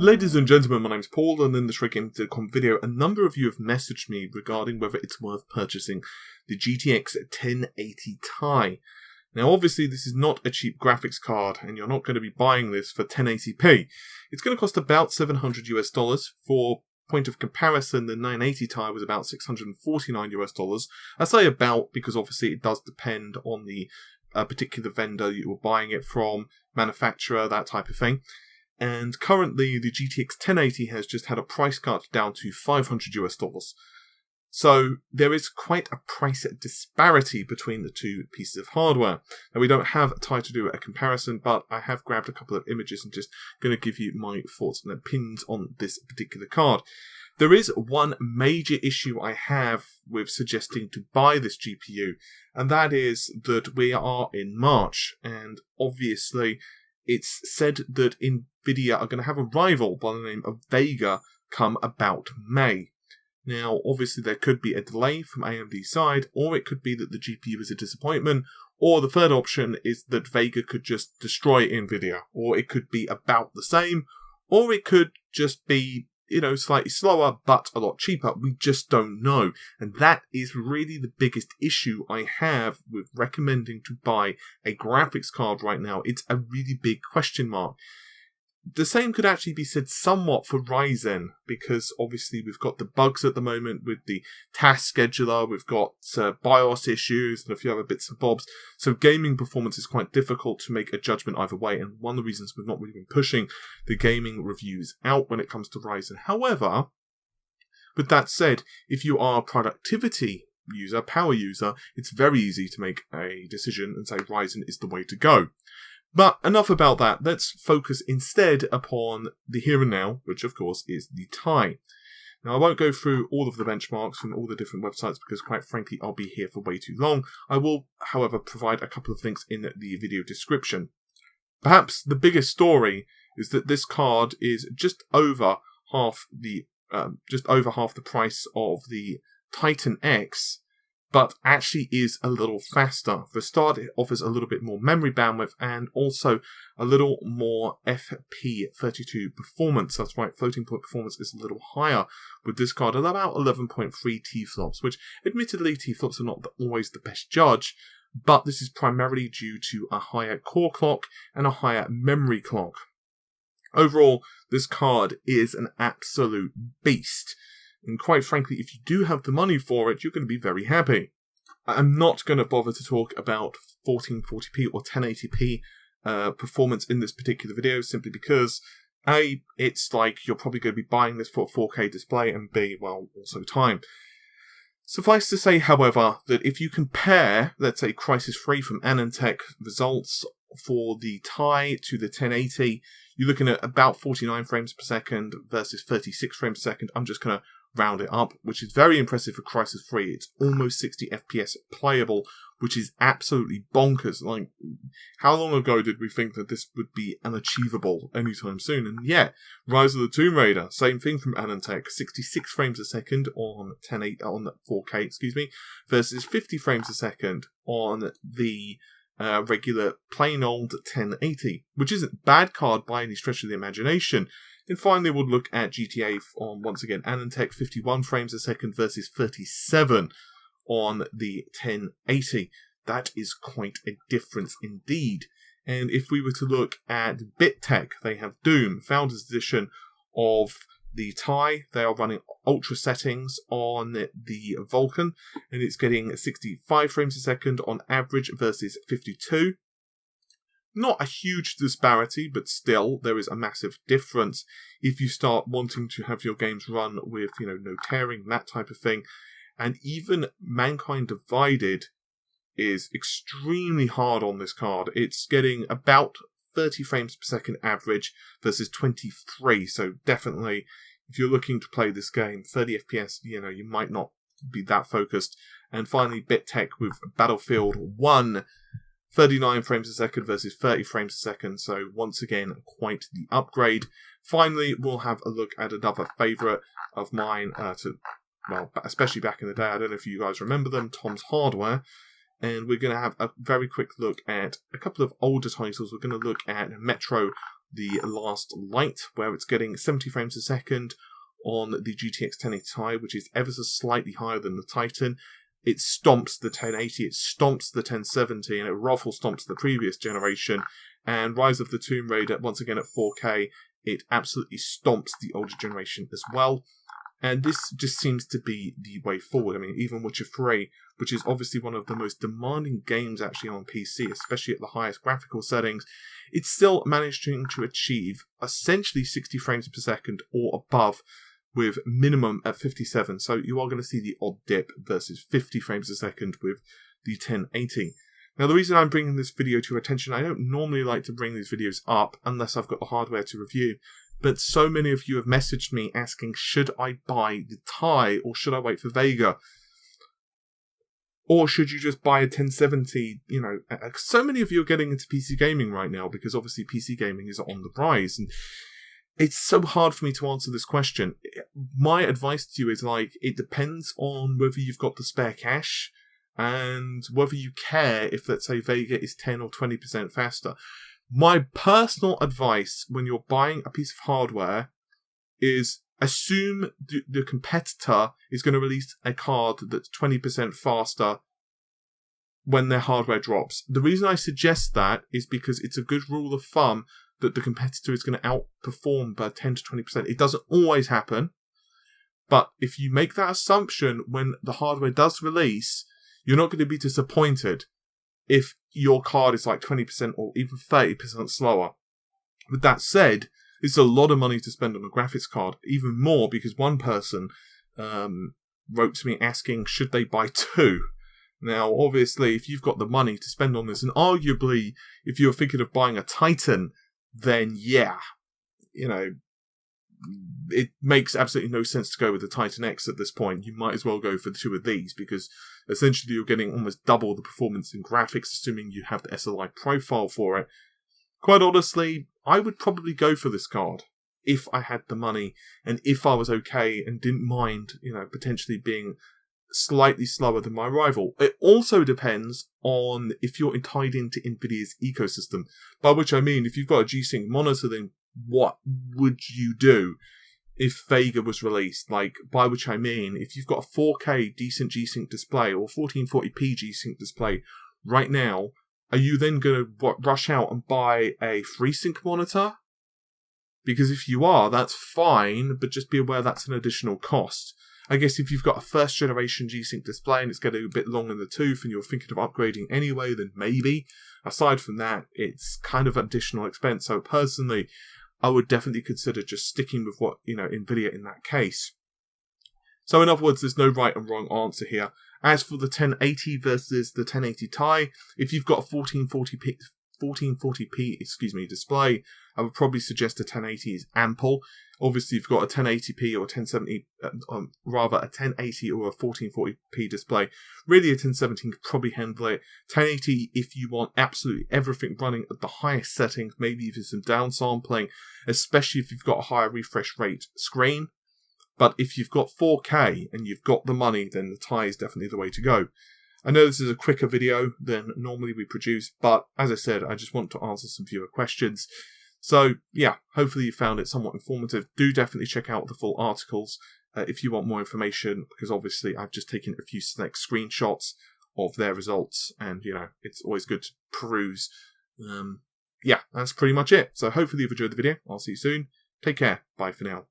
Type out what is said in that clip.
Ladies and gentlemen, my name's Paul, and in this RegGaming.com video, a number of you have messaged me regarding whether it's worth purchasing the GTX 1080 Ti. Now obviously this is not a cheap graphics card, and you're not going to be buying this for 1080p. It's going to cost about $700 US. For point of comparison, the 980 Ti was about $649 US. I say about because obviously it does depend on the particular vendor you were buying it from, manufacturer, that type of thing. And currently the GTX 1080 has just had a price cut down to $500 US. So there is quite a price disparity between the two pieces of hardware. Now we don't have time to do a comparison, but I have grabbed a couple of images and just going to give you my thoughts and opinions on this particular card. There is one major issue I have with suggesting to buy this GPU, and that is that we are in March, and obviously it's said that Nvidia are going to have a rival by the name of Vega come about May. Now, obviously there could be a delay from AMD's side, or it could be that the GPU is a disappointment, or the third option is that Vega could just destroy Nvidia, or it could be about the same, or it could just be, slightly slower, but a lot cheaper. We just don't know. And that is really the biggest issue I have with recommending to buy a graphics card right now. It's a really big question mark. The same could actually be said somewhat for Ryzen, because obviously we've got the bugs at the moment with the task scheduler, we've got BIOS issues and a few other bits and bobs, so gaming performance is quite difficult to make a judgment either way, and one of the reasons we've not really been pushing the gaming reviews out when it comes to Ryzen. However, with that said, if you are a productivity user, power user, it's very easy to make a decision and say Ryzen is the way to go. But enough about that, let's focus instead upon the here and now, which of course is the Ti. Now I won't go through all of the benchmarks from all the different websites because quite frankly I'll be here for way too long. I will, however, provide a couple of links in the video description. Perhaps the biggest story is that this card is just over half the price of the Titan X, but actually is a little faster. For a start, it offers a little bit more memory bandwidth and also a little more FP32 performance. That's right, floating point performance is a little higher with this card at about 11.3 T-flops, which admittedly T-flops are not always the best judge, but this is primarily due to a higher core clock and a higher memory clock. Overall, this card is an absolute beast. And quite frankly, if you do have the money for it, you're going to be very happy. I'm not going to bother to talk about 1440p or 1080p performance in this particular video, simply because A, it's like you're probably going to be buying this for a 4K display, and B, well, also time. Suffice to say, however, that if you compare, let's say, Crysis 3 from AnandTech results for the Ti to the 1080, you're looking at about 49 frames per second versus 36 frames per second. I'm just going to round it up, which is very impressive for Crysis 3. It's almost 60 FPS playable, which is absolutely bonkers. Like, how long ago did we think that this would be unachievable anytime soon? And yeah, Rise of the Tomb Raider, same thing from AnandTech, 66 frames a second on 4K, versus 50 frames a second on the regular plain old 1080, which isn't a bad card by any stretch of the imagination. And finally, we'll look at GTA on, once again, AnandTech, 51 frames a second versus 37 on the 1080. That is quite a difference indeed. And if we were to look at BitTech, they have Doom, Founders Edition of the Ti. They are running ultra settings on the Vulkan, and it's getting 65 frames a second on average versus 52. Not a huge disparity, but still, there is a massive difference if you start wanting to have your games run with, no tearing, that type of thing. And even Mankind Divided is extremely hard on this card. It's getting about 30 frames per second average versus 23. So definitely, if you're looking to play this game, 30 FPS, you might not be that focused. And finally, BitTech with Battlefield 1. 39 frames a second versus 30 frames a second, so once again, quite the upgrade. Finally, we'll have a look at another favourite of mine, especially back in the day. I don't know if you guys remember them, Tom's Hardware. And we're going to have a very quick look at a couple of older titles. We're going to look at Metro the last light, where it's getting 70 frames a second on the GTX 1080 Ti, which is ever so slightly higher than the Titan. It stomps the 1080, it stomps the 1070, and it ruffle stomps the previous generation. And Rise of the Tomb Raider, once again at 4K, it absolutely stomps the older generation as well. And this just seems to be the way forward. I mean, even Witcher 3, which is obviously one of the most demanding games actually on PC, especially at the highest graphical settings, it's still managing to achieve essentially 60 frames per second or above, with minimum at 57. So you are going to see the odd dip versus 50 frames a second with the 1080. Now, the reason I'm bringing this video to your attention, I don't normally like to bring these videos up unless I've got the hardware to review, but so many of you have messaged me asking, should I buy the Ti or should I wait for Vega? Or should you just buy a 1070? You know, so many of you are getting into PC gaming right now because obviously PC gaming is on the rise, and it's so hard for me to answer this question. My advice to you is, like, it depends on whether you've got the spare cash and whether you care if, let's say, Vega is 10 or 20% faster. My personal advice when you're buying a piece of hardware is assume the competitor is going to release a card that's 20% faster when their hardware drops. The reason I suggest that is because it's a good rule of thumb that the competitor is going to outperform by 10 to 20%. It doesn't always happen, but if you make that assumption when the hardware does release, you're not going to be disappointed if your card is like 20% or even 30% slower. With that said, it's a lot of money to spend on a graphics card, even more because one person wrote to me asking, should they buy two? Now, obviously, if you've got the money to spend on this, and arguably, if you're thinking of buying a Titan, then yeah, you know, it makes absolutely no sense to go with the Titan X at this point. You might as well go for two of these because essentially you're getting almost double the performance in graphics, assuming you have the SLI profile for it. Quite honestly, I would probably go for this card if I had the money and if I was okay and didn't mind, you know, potentially being slightly slower than my rival. It also depends on if you're tied into Nvidia's ecosystem, by which I mean if you've got a G-Sync monitor, then what would you do if Vega was released? Like, by which I mean if you've got a 4K decent G-Sync display or 1440p G-Sync display right now, are you then going to rush out and buy a FreeSync monitor? Because if you are, that's fine, but just be aware that's an additional cost. I guess if you've got a first generation G-Sync display and it's getting a bit long in the tooth and you're thinking of upgrading anyway, then maybe. Aside from that, it's kind of additional expense. So personally, I would definitely consider just sticking with what, you know, Nvidia in that case. So in other words, there's no right and wrong answer here. As for the 1080 versus the 1080 Ti, if you've got a 1440p display, I would probably suggest a 1080 is ample. Obviously, if you've got a 1080p or 1070, rather a 1080 or a 1440p display, really a 1070 can probably handle it. 1080 if you want absolutely everything running at the highest settings, maybe even some downsampling, especially if you've got a higher refresh rate screen. But if you've got 4K and you've got the money, then the Ti is definitely the way to go. I know this is a quicker video than normally we produce, but as I said, I just want to answer some viewer questions. So yeah, hopefully you found it somewhat informative. Do definitely check out the full articles if you want more information, because obviously I've just taken a few select screenshots of their results, and you know, it's always good to peruse. Yeah, that's pretty much it. So hopefully you've enjoyed the video. I'll see you soon. Take care. Bye for now.